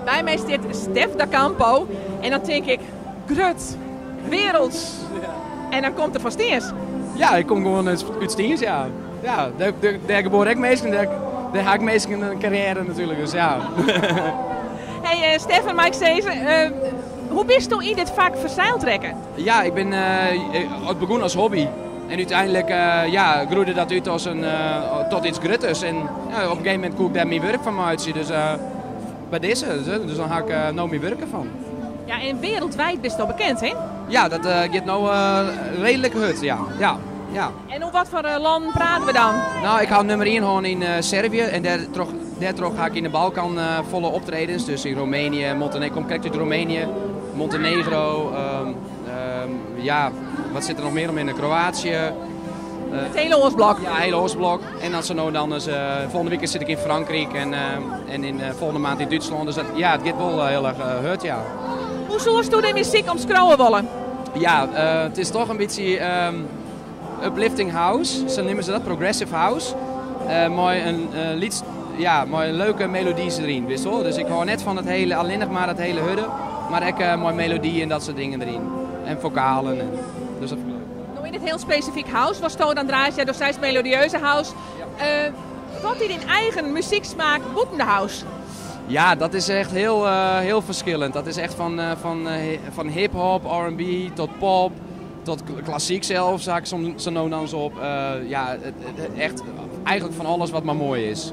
Bij mij zit Stef da Campo en dan denk ik, grut, werelds. En dan komt er van Steers. Ja, ik kom gewoon uit Steers, ja. Ja, daar geboren ik meestal, daar ga ik meestal in een carrière natuurlijk, dus ja. Hey Stefan, Mike Stees, hoe bist u in dit vak verzeiltrekken? Ja, ik ben het begon als hobby. En uiteindelijk groeide dat uit als tot iets grutters. En ja, op een gegeven moment kon ik daar mijn werk van uitzien. Dus bij deze, dus dan ga ik nou mijn werk ervan. Ja, en wereldwijd best wel bekend, hè? Ja, dat gaat nou redelijk hut, ja. Ja. En over wat voor landen praten we dan? Nou, ik hou nummer 1 gewoon in Servië en daar ga ik in de Balkan volle optredens. Dus in Roemenië, Montenegro, kom kijk uit Roemenië, Montenegro, ja, wat zit er nog meer om in Kroatië. Het hele Oostblok? Ja, het hele Oostblok. En als volgende week zit ik in Frankrijk en volgende maand in Duitsland. Dus ja, het gaat wel heel erg hut, ja. Hoe zoals u de muziek omschrijven willen? Ja, het is toch een beetje uplifting house, zo noemen ze dat, progressive house. Mooi mooi leuke melodies erin, wissel. Dus ik hou net van het hele, alleen nog maar het hele hudden, maar ook mooi melodie en dat soort dingen erin. En vocalen. Dus dat vind ik leuk. Nou, in het heel specifiek house, was het dan draait jij door zijn melodieuze house. Ja. Wat hij in eigen muzieksmaak boeten de house? Ja, dat is echt heel verschillend. Dat is echt van hip-hop, R&B tot pop, tot klassiek zelf, zag ik zo nou dan zo op. Ja, echt eigenlijk van alles wat maar mooi is.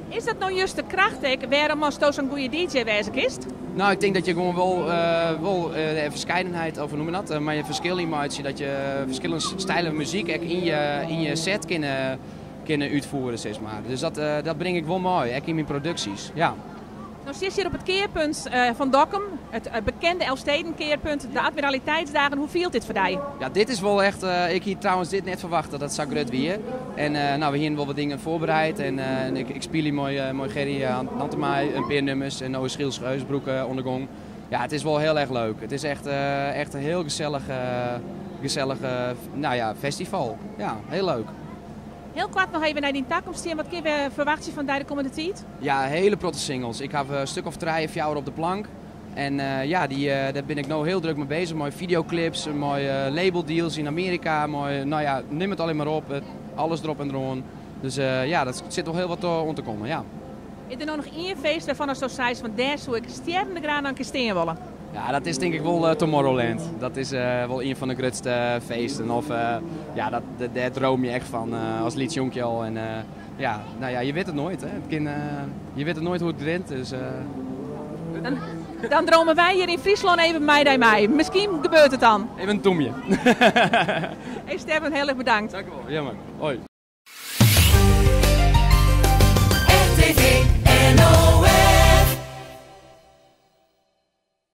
Is dat nou juist de kracht, waarom als zo'n goede DJ wezen is? Nou, ik denk dat je gewoon wel verscheidenheid over noemen dat, maar je verschil in maakt, dat je verschillende stijlen muziek in je set kunnen uitvoeren, zeg maar. Dus dat breng ik wel mooi, ook in mijn producties. Ja. Nou zit je hier op het keerpunt van Dokkum, het bekende Elfstedenkeerpunt, de Admiraliteitsdagen. Hoe viel dit voor jou? Ja, dit is wel echt, ik hier trouwens dit net verwachten, dat zag Rut weer. En nou, we hebben wel wat dingen voorbereid en ik speel hier mooi Gerry aan mij, een paar nummers en nou is Schiels Heusbroek ondergong. Ja, het is wel heel erg leuk. Het is echt een heel gezellig nou ja, festival. Ja, heel leuk. Heel kort nog even naar die takkomst. Wat kun je verwachten van de komende tijd? Ja, hele protte singles. Ik heb een stuk of 3 of 4 op de plank. En ja, daar ben ik nu heel druk mee bezig. Mooie videoclips, mooie labeldeals in Amerika. Mooi, nou ja, neem het alleen maar op. Alles erop en eraan. Dus ja, dat zit nog heel wat om te komen, ja. Is er nou nog één feest waarvan als zo zei van daar zou ik sterrendegraan aan kasteren willen? Ja, dat is denk ik wel Tomorrowland. Dat is wel een van de grootste feesten. Of ja, daar droom je echt van als liedjonkje al. En ja, nou ja, je weet het nooit. Hè. Je weet het nooit hoe het rent. Dus, dan dromen wij hier in Friesland even mei. Misschien gebeurt het dan. Even een tomje. Hey Stefan, heel erg bedankt. Dank je wel. Ja man. Hoi.